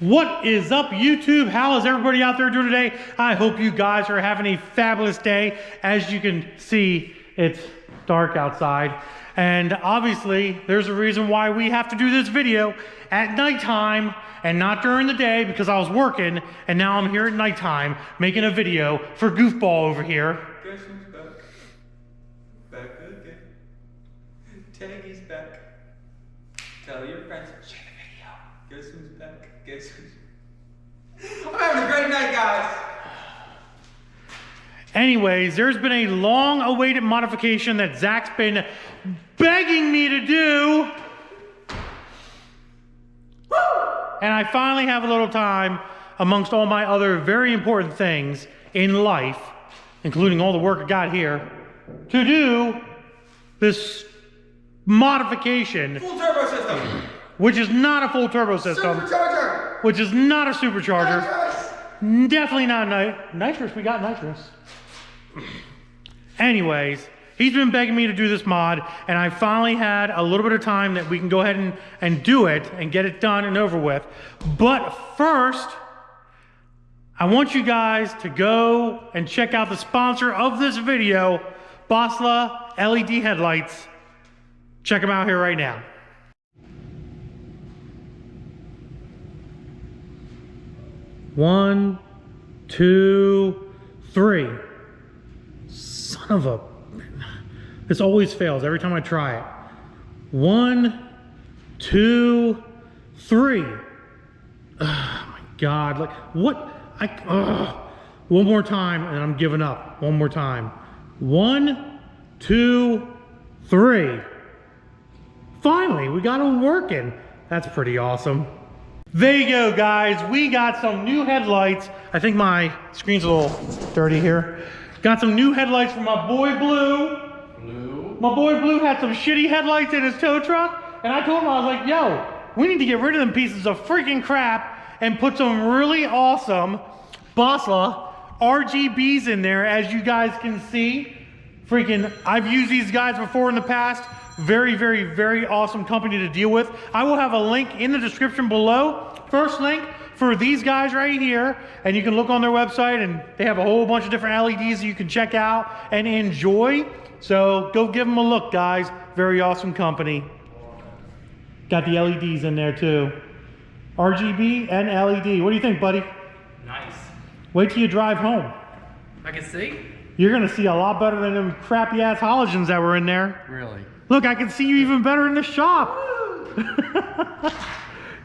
What is up, YouTube? How is everybody out there doing today? I hope you guys are having a fabulous day. As you can see, it's dark outside. And obviously, there's a reason why we have to do this video at nighttime and not during the day, because I was working and now I'm here at nighttime making a video for Goofball over here. Guess who's back? Back again. Taggy's back. Tell your friends, share the video. Guess who's back? Guess who's... I'm having a great night, guys. Anyways, there's been a long-awaited modification that Zach's been begging me to do. Woo! And I finally have a little time amongst all my other very important things in life, including all the work I got here, to do this modification. Full turbo system. Which is not a full turbo system. Supercharger. Which is not a supercharger. Nitrous. Definitely not nitrous. We got nitrous. Anyways, he's been begging me to do this mod, and I finally had a little bit of time that we can go ahead and do it and get it done and over with. But first, I want you guys to go and check out the sponsor of this video, BATTLite LED headlights. Check them out here right now. One, two, three. Son of a... This always fails every time I try it. One, two, three. Oh my God, like what? One more time and I'm giving up. One more time. One, two, three. Finally, we got them working. That's pretty awesome. There you go, guys. We got some new headlights. I think my screen's a little dirty here. Got some new headlights from my boy Blue. My boy Blue had some shitty headlights in his tow truck, and I told him, I was like, yo, we need to get rid of them pieces of freaking crap and put some really awesome BATTLite RGBs in there, as you guys can see. Freaking, I've used these guys before in the past. Very, very, very awesome company to deal with. I will have a link in the description below. First link for these guys right here, and you can look on their website, and they have a whole bunch of different LEDs that you can check out and enjoy. So go give them a look, guys. Very awesome company. Got the LEDs in there too. RGB and LED. What do you think, buddy? Nice. Wait till you drive home. I can see. You're gonna see a lot better than them crappy ass halogens that were in there. Really? Look, I can see you even better in the shop.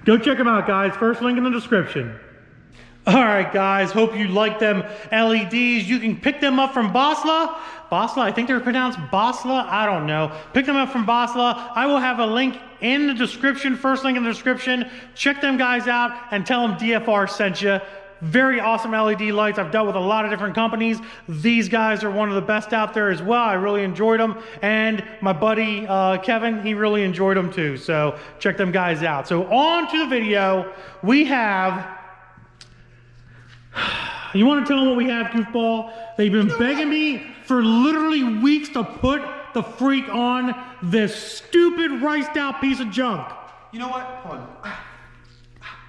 Go check them out, guys. First link in the description. All right, guys. Hope you like them LEDs. You can pick them up from BATTLite. BATTLite, I think they're pronounced BATTLite. I don't know. Pick them up from BATTLite. I will have a link in the description. First link in the description. Check them guys out and tell them DFR sent you. Very awesome LED lights. I've dealt with a lot of different companies. These guys are one of the best out there as well. I really enjoyed them. And my buddy Kevin, he really enjoyed them too. So check them guys out. So on to the video. We have... You want to tell them what we have, Goofball? They've been begging me for literally weeks to put the freak on this stupid riced out piece of junk. You know what? Hold on.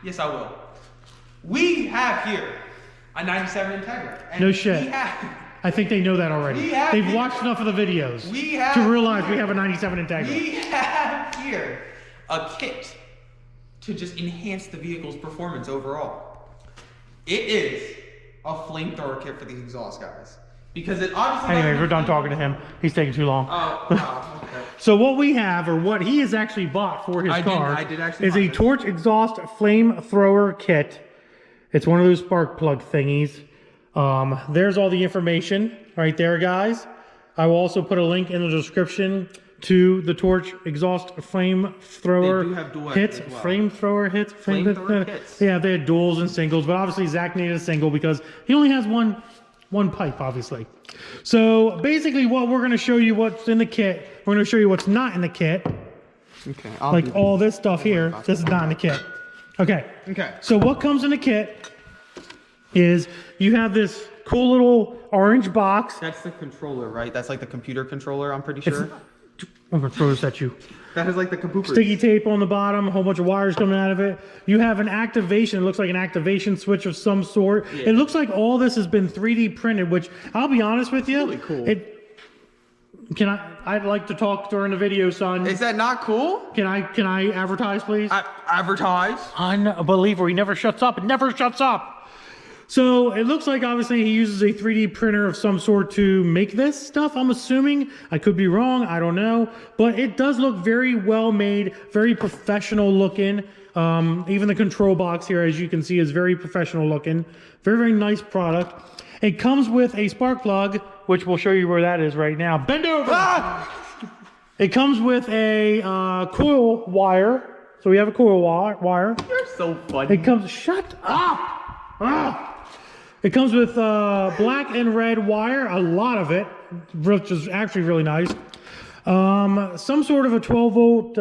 Yes, I will. We have here a 97 Integra. And no shit. I think they know that already. They've watched enough of the videos to realize we have a 97 Integra. We have here a kit to just enhance the vehicle's performance overall. It is a flamethrower kit for the exhaust, guys. Because it obviously... Anyways, we're done talking to him. He's taking too long. Oh, okay. So what we have, or what he has actually bought for his car, is a torch exhaust flamethrower kit. It's one of those spark plug thingies. There's all the information right there, guys. I will also put a link in the description to the torch exhaust flamethrower hits. Flamethrower hits. Flamethrower hits. Yeah, they had duals and singles, but obviously Zach needed a single because he only has one pipe, obviously. So basically what we're going to show you what's in the kit. We're going to show you what's not in the kit. Okay. Like all this stuff here, this is not in the kit. Okay. Okay. So what comes in the kit is you have this cool little orange box. That's the controller, right? That's like the computer controller, I'm pretty sure. I'm gonna throw this at you. That is like the kaboopers. Sticky tape on the bottom, a whole bunch of wires coming out of it. You have an activation, it looks like an activation switch of some sort. Yeah. It looks like all this has been 3D printed, which I'll be honest with you. Really cool. I'd like to talk during the video, son. Is that not cool? Can I advertise, please? Advertise? Unbelievable, he never shuts up, it never shuts up. So it looks like obviously he uses a 3D printer of some sort to make this stuff, I'm assuming. I could be wrong, I don't know. But it does look very well made, very professional looking. Even the control box here, as you can see, is very professional looking. Very, very nice product. It comes with a spark plug, which we'll show you where that is right now. Bend over! Ah! It comes with a coil wire. So we have a coil wire. You're so funny. It comes, shut up! Ah! It comes with black and red wire, a lot of it, which is actually really nice. Some sort of a 12 volt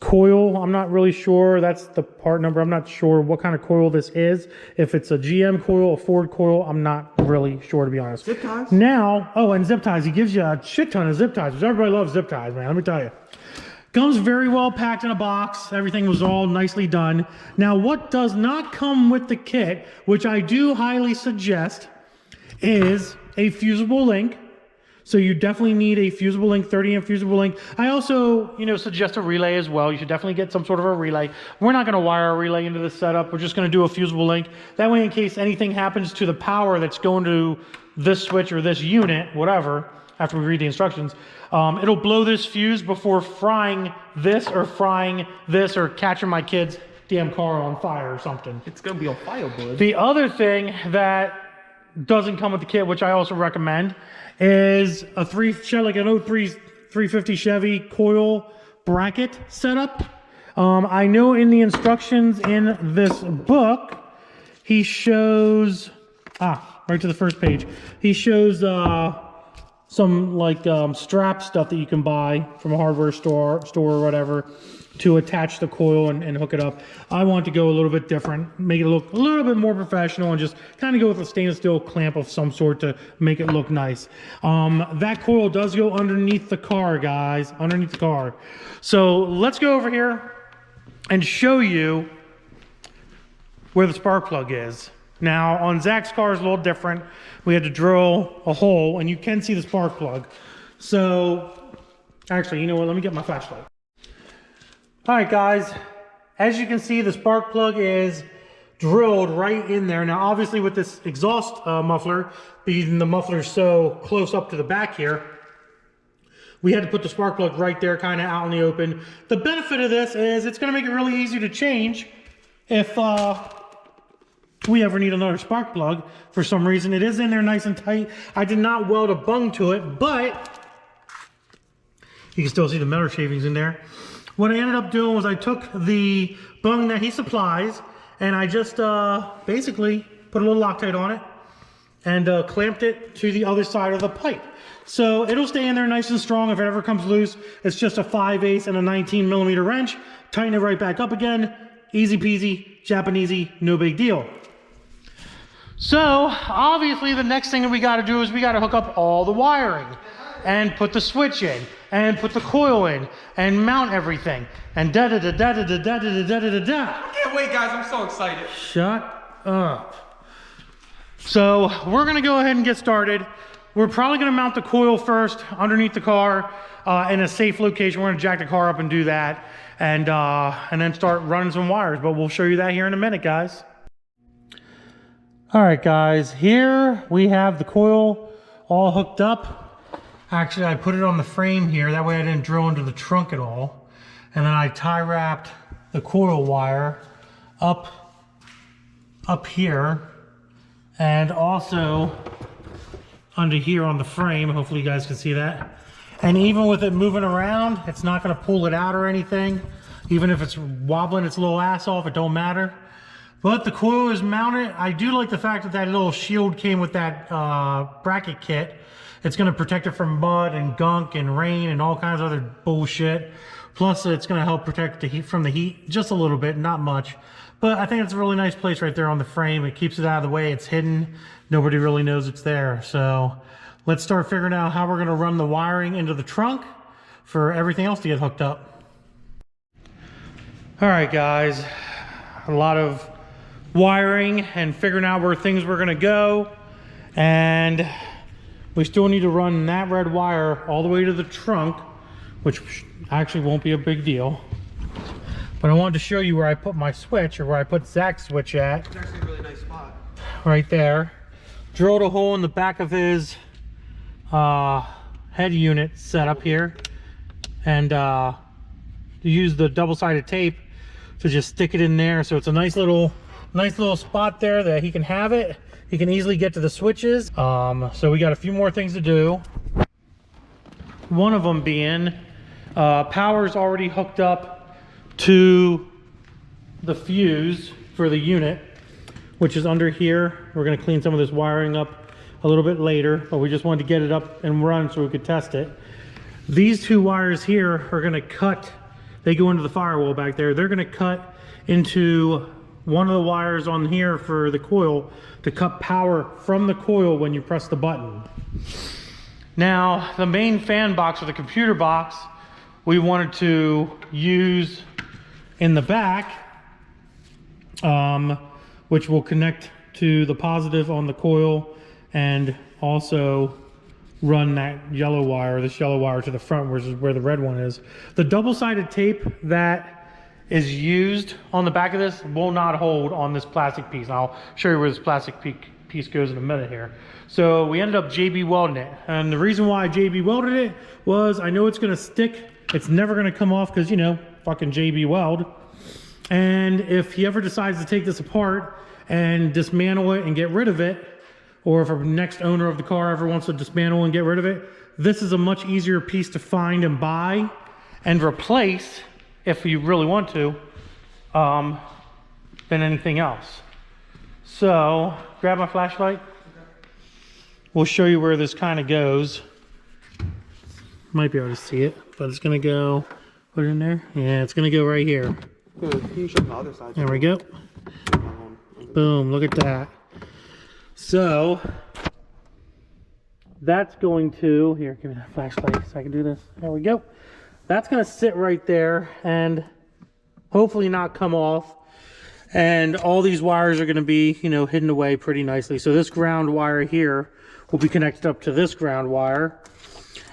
coil. I'm not really sure. That's the part number. I'm not sure what kind of coil this is. If it's a GM coil, a Ford coil, I'm not really sure, to be honest. Zip ties? Now, oh, and zip ties. He gives you a shit ton of zip ties, which everybody loves zip ties, man. Let me tell you. Comes very well packed in a box. Everything was all nicely done. Now, what does not come with the kit, which I do highly suggest, is a fusible link. So you definitely need a fusible link, 30 amp fusible link. I also, suggest a relay as well. You should definitely get some sort of a relay. We're not going to wire a relay into the setup. We're just going to do a fusible link. That way, in case anything happens to the power that's going to this switch or this unit, whatever, after we read the instructions, it'll blow this fuse before frying this or catching my kid's damn car on fire or something. It's gonna be on fire, bud. The other thing that doesn't come with the kit, which I also recommend, is a like an 03 350 Chevy coil bracket setup. I know in the instructions in this book, he shows, right to the first page, he shows some like strap stuff that you can buy from a hardware store or whatever to attach the coil and hook it up. I want to go a little bit different, make it look a little bit more professional, and just kind of go with a stainless steel clamp of some sort to make it look nice. That coil does go underneath the car, guys, underneath the car. So let's go over here and show you where the spark plug is. Now, on Zach's car is a little different. We had to drill a hole, and you can see the spark plug. So, actually, you know what? Let me get my flashlight. All right, guys. As you can see, the spark plug is drilled right in there. Now, obviously, with this exhaust muffler, being the muffler so close up to the back here, we had to put the spark plug right there, kind of out in the open. The benefit of this is it's going to make it really easy to change if we ever need another spark plug for some reason. It is in there nice and tight. I did not weld a bung to it, but you can still see the metal shavings in there. What I ended up doing was I took the bung that he supplies and I just basically put a little Loctite on it and clamped it to the other side of the pipe. So it'll stay in there nice and strong if it ever comes loose. It's just a 5/8 and a 19mm wrench. Tighten it right back up again. Easy peasy, Japanesey, no big deal. So obviously the next thing that we got to do is we got to hook up all the wiring and put the switch in and put the coil in and mount everything and da da da da da da da da da da da. I can't wait, guys. I'm so excited. Shut up. So we're gonna go ahead and get started. We're probably gonna mount the coil first underneath the car in a safe location. We're gonna jack the car up and do that, and then start running some wires. But we'll show you that here in a minute, guys. All right, guys. Here we have the coil all hooked up. Actually, I put it on the frame here. That way I didn't drill into the trunk at all. And then I tie wrapped the coil wire up here and also under here on the frame. Hopefully you guys can see that. And even with it moving around, it's not going to pull it out or anything. Even if it's wobbling its little ass off, it don't matter. But the coil is mounted. I do like the fact that that little shield came with that bracket kit. It's going to protect it from mud and gunk and rain and all kinds of other bullshit. Plus, it's going to help protect the heat from the heat just a little bit, not much. But I think it's a really nice place right there on the frame. It keeps it out of the way. It's hidden. Nobody really knows it's there. So let's start figuring out how we're gonna run the wiring into the trunk for everything else to get hooked up. All right, guys, a lot of wiring and figuring out where things were gonna go, and we still need to run that red wire all the way to the trunk, which actually won't be a big deal. But I wanted to show you where I put my switch, or where I put Zach's switch at. It's actually a really nice spot. Right there. Drilled a hole in the back of his head unit setup here, and use the double-sided tape to just stick it in there, so it's a nice little spot there that he can have it. He can easily get to the switches. So we got a few more things to do. One of them being power's already hooked up to the fuse for the unit, which is under here. We're going to clean some of this wiring up a little bit later, but we just wanted to get it up and run so we could test it. These two wires here are going to cut, they go into the firewall back there. They're going to cut into one of the wires on here for the coil to cut power from the coil when you press the button. Now, the main fan box or the computer box we wanted to use in the back, which will connect to the positive on the coil and also run that yellow wire, this yellow wire to the front, which is where the red one is. The double-sided tape that is used on the back of this will not hold on this plastic piece. And I'll show you where this plastic piece goes in a minute here. So we ended up JB welding it. And the reason why I JB welded it was I know it's gonna stick. It's never gonna come off because, you know, fucking JB weld. And if he ever decides to take this apart and dismantle it and get rid of it, or if a next owner of the car ever wants to dismantle and get rid of it, this is a much easier piece to find and buy and replace, if you really want to, than anything else. So, grab my flashlight. We'll show you where this kind of goes. Might be able to see it, but it's gonna go, put it in there. Yeah, it's gonna go right here. Can you show the other side? There we go. Boom, look at that. So, that's going to, here, give me that flashlight so I can do this. There we go. That's gonna sit right there and hopefully not come off. And all these wires are gonna be, you know, hidden away pretty nicely. So this ground wire here will be connected up to this ground wire.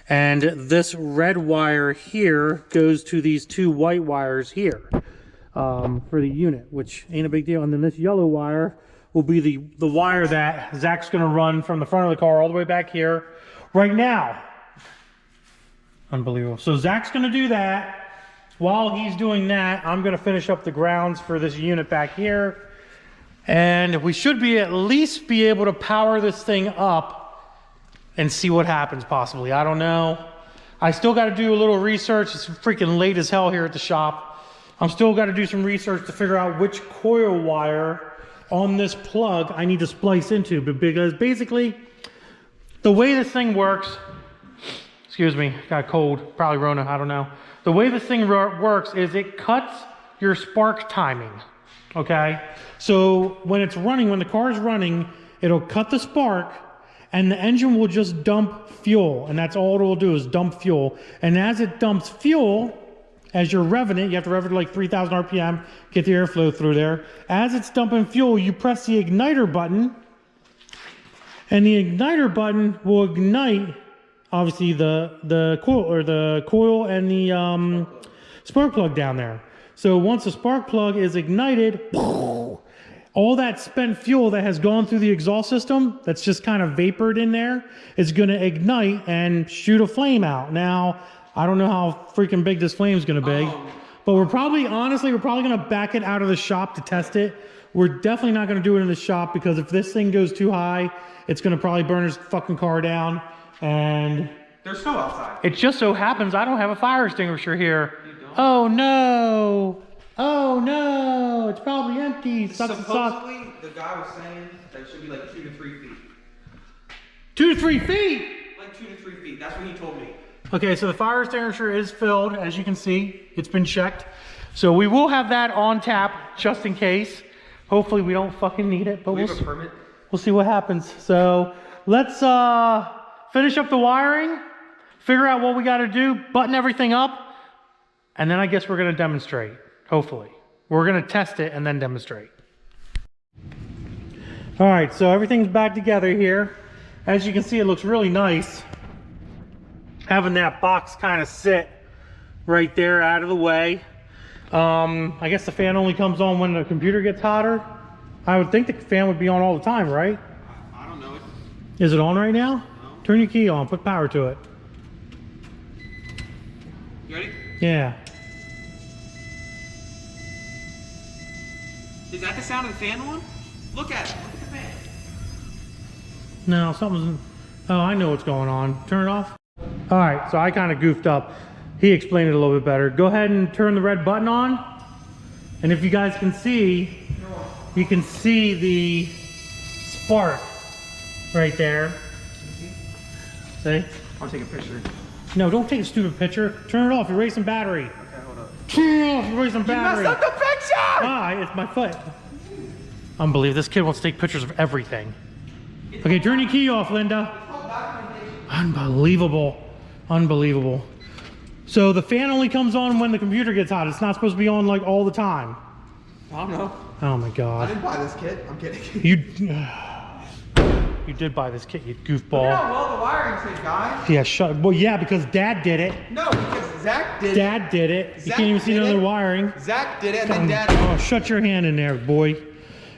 And this red wire here goes to these two white wires here for the unit, which ain't a big deal. And then this yellow wire will be the wire that Zach's gonna run from the front of the car all the way back here right now. Unbelievable. So Zach's gonna do that. While he's doing that, I'm gonna finish up the grounds for this unit back here. And we should be at least be able to power this thing up and see what happens possibly. I don't know. I still gotta do a little research. It's freaking late as hell here at the shop. I'm still gotta do some research to figure out which coil wire on this plug I need to splice into, but because basically the way this thing works, excuse me, got cold, probably Rona, I don't know. The way this thing works is it cuts your spark timing, okay? So when it's running, when the car is running, it'll cut the spark and the engine will just dump fuel, and that's all it will do is dump fuel. And as it dumps fuel, as you're revving it, you have to rev it to like 3,000 RPM, get the airflow through there. As it's dumping fuel, you press the igniter button, and the igniter button will ignite, obviously, the coil and the spark plug down there. So once the spark plug is ignited, all that spent fuel that has gone through the exhaust system, that's just kind of vapored in there, is going to ignite and shoot a flame out. Now, I don't know how freaking big this flame is going to be, but we're probably, honestly, we're probably going to back it out of the shop to test it. We're definitely not going to do it in the shop, because if this thing goes too high, it's going to probably burn his fucking car down. And there's snow outside. It just so happens I don't have a fire extinguisher here. You don't? Oh no! Oh no! It's probably empty. Supposedly, the guy was saying that it should be like 2 to 3 feet. 2 to 3 feet? Like 2 to 3 feet. That's what he told me. Okay, so the fire extinguisher is filled, as you can see. It's been checked. So we will have that on tap, just in case. Hopefully we don't fucking need it, but Do we have a permit? we'll see what happens. So let's finish up the wiring, figure out what we got to do, button everything up, and then I guess we're going to demonstrate, hopefully. We're going to test it and then demonstrate. All right, so everything's back together here. As you can see, it looks really nice. Having that box kind of sit right there out of the way. I guess the fan only comes on when the computer gets hotter. I would think the fan would be on all the time, right? I don't know. Is it on right now? No. Turn your key on, put power to it. You ready? Yeah. Is that the sound of the fan one? Look at it. Look at the fan. No, something's... Oh, I know what's going on. Turn it off. All right, so I kind of goofed up. He explained it a little bit better. Go ahead and turn the red button on. And if you guys can see, you can see the spark right there. See? I'll take a picture. No, don't take a stupid picture. Turn it off. You're wasting battery. Okay, hold up. Turn it off. You're wasting battery. You messed up the picture! Ah, it's my foot. Unbelievable. This kid wants to take pictures of everything. Okay, turn your key off, Linda. Unbelievable. Unbelievable. So the fan only comes on when the computer gets hot. It's not supposed to be on like all the time. I don't know. Oh my I God. didn't buy this kit. I'm kidding. You did buy this kit, you Look goofball. how well the wiring said, guys. Yeah, shut. Well, yeah, because Dad did it. No, because Zach did it. Dad did it. You Zach can't even see did none of the it. wiring. Zach did it, and then Dad. Oh, shut your hand in there, boy.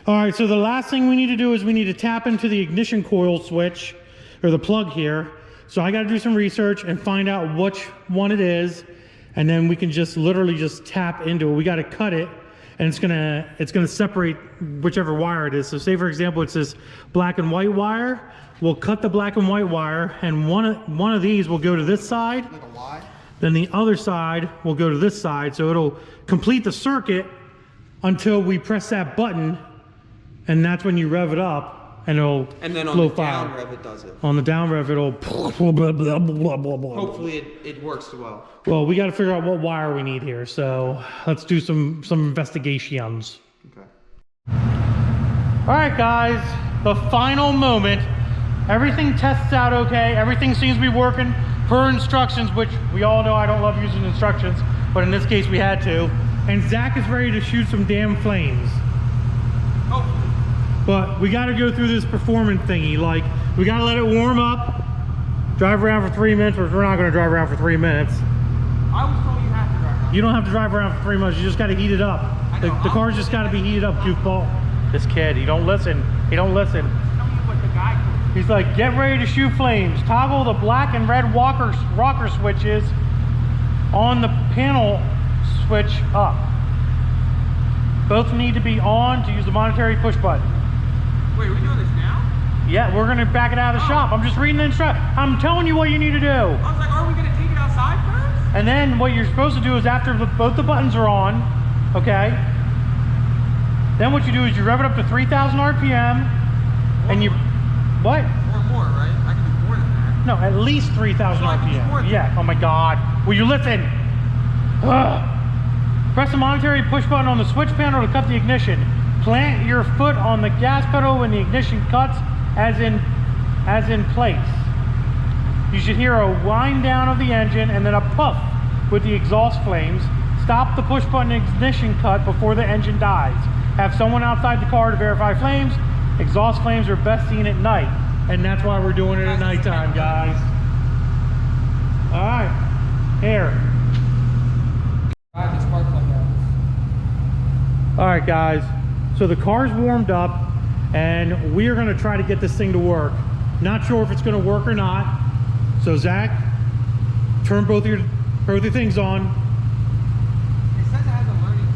All right, so the last thing we need to do is we need to tap into the ignition coil switch, or the plug here. So I got to do some research and find out which one it is, and then we can just literally just tap into it. We got to cut it, and it's gonna separate whichever wire it is. So say for example, it's this black and white wire. We'll cut the black and white wire, and one of these will go to this side. Like a Y? Then the other side will go to this side, so it'll complete the circuit until we press that button, and that's when you rev it up, and it'll And then on flow the fire. down rev, it does it. On the down rev, it'll blah, blah, blah, blah, blah, blah. Hopefully it works well. Well, we got to figure out what wire we need here, so let's do some investigations. Okay. All right, guys, the final moment. Everything tests out okay. Everything seems to be working per instructions, which we all know I don't love using instructions, but in this case we had to. And Zach is ready to shoot some damn flames. Hopefully. But we got to go through this performance thingy. Like, we got to let it warm up, drive around for 3 minutes, or we're not going to drive around for 3 minutes. I was told you have to drive around. You don't have to drive around for 3 minutes. You just got to heat it up. The car's just got to be heated up, goofball. This kid, he don't listen. He don't listen. Tell me what the guy told. He's like, get ready to shoot flames. Toggle the black and red rocker switches on the panel switch up. Both need to be on to use the monetary push button. Wait, are we doing this now? Yeah, we're gonna back it out of the shop. I'm just reading the instruction. I'm telling you what you need to do. I was like, are we gonna take it outside first? And then what you're supposed to do is after both the buttons are on, okay? Then what you do is you rev it up to 3,000 RPM, and you, what? Or more, right? I can do more than that. No, at least 3,000 So I can do more RPM. than Yeah, oh my God. Will you listen? Ugh. Press the monetary push button on the switch panel to cut the ignition. Plant your foot on the gas pedal when the ignition cuts as in place. You should hear a wind down of the engine and then a puff with the exhaust flames. Stop the push button ignition cut before the engine dies. Have someone outside the car to verify flames. Exhaust flames are best seen at night. And that's why we're doing it at nighttime, guys. All right, here. I have the spark plug out. All right, guys. So the car's warmed up, and we are going to try to get this thing to work. Not sure if it's going to work or not. So Zach, turn both your things on. It says it has a learning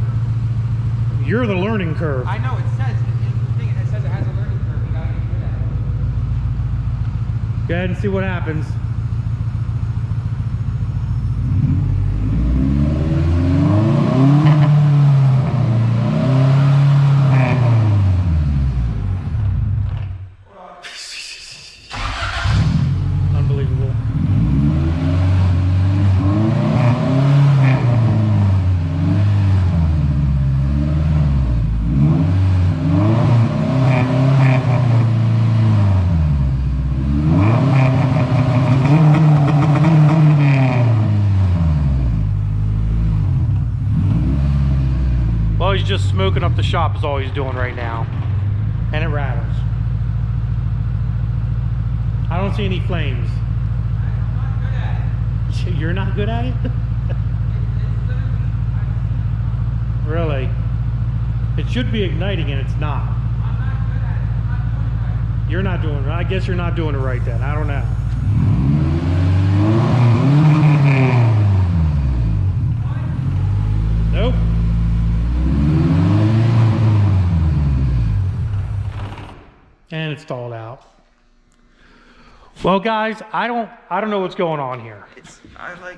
curve. You're the learning curve. I know, it says, in the thing, it says it has a learning curve. You gotta get good at it. Go ahead and see what happens. Unbelievable. stop is all he's doing right now. And it rattles. I don't see any flames. You're not good at it? Really? It should be igniting and it's not. You're not doing it. I guess you're not doing it right then. I don't know. Nope. And it's stalled out. Well, guys, I don't know what's going on here.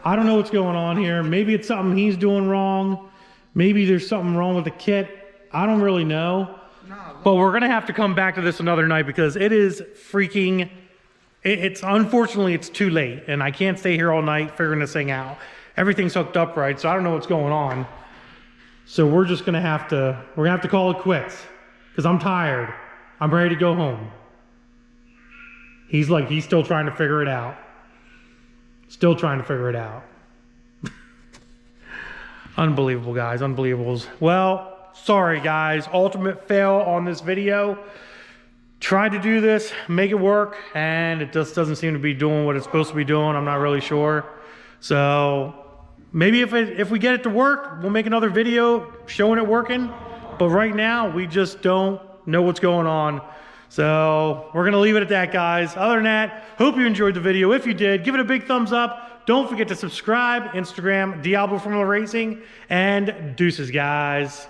I don't know what's going on here. Maybe it's something he's doing wrong. Maybe there's something wrong with the kit. I don't really know. But we're gonna have to come back to this another night because it is freaking. It's unfortunately it's too late, and I can't stay here all night figuring this thing out. Everything's hooked up right, so I don't know what's going on. So we're just gonna have to. We're gonna have to call it quits because I'm tired. I'm ready to go home. He's still trying to figure it out. Still trying to figure it out. Unbelievable, guys, unbelievables. Well, sorry guys, ultimate fail on this video. Tried to do this, make it work, and it just doesn't seem to be doing what it's supposed to be doing. I'm not really sure. So maybe if we get it to work, we'll make another video showing it working. But right now, we just don't know what's going on. So we're gonna leave it at that, guys. Other than that, hope you enjoyed the video. If you did, give it a big thumbs up. Don't forget to subscribe. Instagram, Diablo Formula Racing, and deuces, guys.